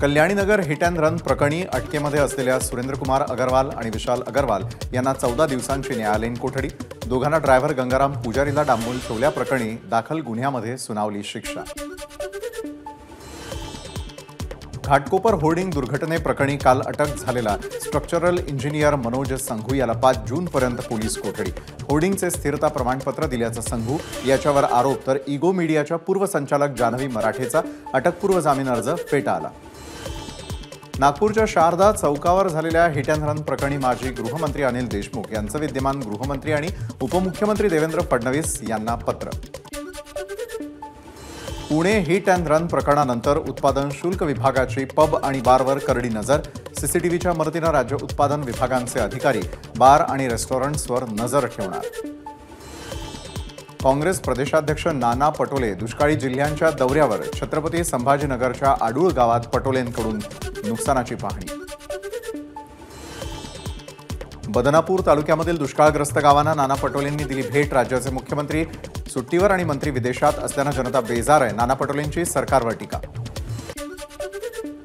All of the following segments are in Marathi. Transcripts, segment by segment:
कल्याणीनगर हिट अँड रन प्रकरणी अटकेमध्ये असलेल्या सुरेंद्रकुमार अग्रवाल आणि विशाल अग्रवाल यांना 14 दिवसांची न्यायालयीन कोठडी। दोघांना ड्रायव्हर गंगाराम पुजारीला डांबून ठेवल्याप्रकरणी दाखल गुन्ह्यामध्ये सुनावली शिक्षा। घाटकोपर होर्डिंग दुर्घटनेप्रकरणी काल अटक झालेला स्ट्रक्चरल इंजिनियर मनोज संघू याला 5 जूनपर्यंत पोलीस कोठडी। होर्डिंगचे स्थिरता प्रमाणपत्र दिल्याचा संघू याच्यावर आरोप, तर इगो मीडियाच्या पूर्व संचालक जान्हवी मराठेचा अटकपूर्व जामीन अर्ज फेटाळला। नागपूरच्या शारदा चौकावर झालेल्या हिट अँड रन प्रकरणी माजी गृहमंत्री अनिल देशमुख यांचं विद्यमान गृहमंत्री आणि उपमुख्यमंत्री देवेंद्र फडणवीस यांना पत्र। पुणे हिट अँड रन प्रकरणानंतर उत्पादन शुल्क विभागाची पब आणि बारवर करडी नजर। सीसीटीव्हीच्या मदतीने राज्य उत्पादन विभागांचे अधिकारी बार आणि रेस्टॉरंट्सवर नजर ठेवणार। काँग्रेस प्रदेशाध्यक्ष नाना पटोले दुष्काळी जिल्ह्यांच्या दौऱ्यावर। छत्रपती संभाजीनगरच्या आडूळ गावात पटोलेंकडून नुकसानाची पाहणी। बदनापूर तालुक्यामधील दुष्काळग्रस्त गावांना नाना पटोलेंनी दिली भेट। राज्याचे मुख्यमंत्री सुट्टीवर आणि मंत्री विदेशात असल्याने जनता बेजार आहे। नाना पटोलेंची सरकारवर टीका।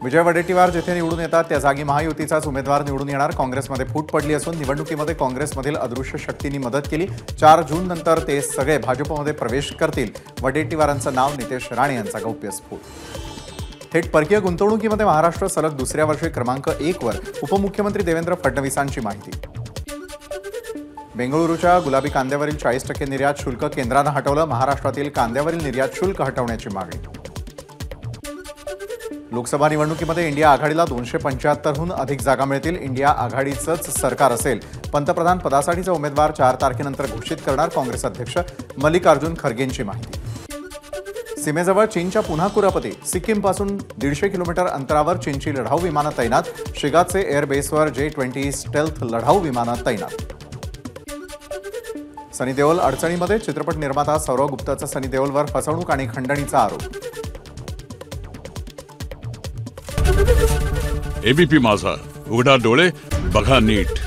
विजय वडेट्टीवार जिथे निवडून येतात त्या जागी महायुतीचाच उमेदवार निवडून येणार। काँग्रेसमध्ये फूट पडली असून निवडणुकीमध्ये काँग्रेसमधील अदृश्य शक्तींनी मदत केली। 4 जून नंतर ते सगळे भाजपमध्ये प्रवेश करतील। वडेट्टीवारांचं नाव नितेश राणे यांचा गौप्यस्फोट। थेट परकीय गुंतवणुकीमध्ये महाराष्ट्र सलग दुसऱ्या वर्षी क्रमांक 1 वर। उपमुख्यमंत्री देवेंद्र फडणवीसांची माहिती। बेंगळुरूच्या गुलाबी कांद्यावरील 40% निर्यात शुल्क केंद्रानं हटवलं। महाराष्ट्रातील कांद्यावरील निर्यात शुल्क हटवण्याची मागणी। लोकसभा निवडणुकीमध्ये इंडिया आघाडीला 275हून अधिक जागा मिळतील। इंडिया आघाडीचंच सरकार असेल। पंतप्रधान पदासाठीचा उमेदवार 4 तारखेनंतर घोषित करणार। काँग्रेस अध्यक्ष मल्लिकार्जुन खरगेंची माहिती। सीमेजवळ चीनच्या पुन्हा कुरापती। सिक्कीमपासून 150 किलोमीटर अंतरावर चीनची लढाऊ विमानं तैनात। शिगाचे एअरबेसवर J-20 स्टेल्थ लढाऊ विमानं तैनात। सनी देओल अडचणीमध्ये। चित्रपट निर्माता सौरव गुप्ताचा सनी देओलवर फसवणूक आणि खंडणीचा आरोप। एबीपी माझा, उघडा डोळे बघा नीट।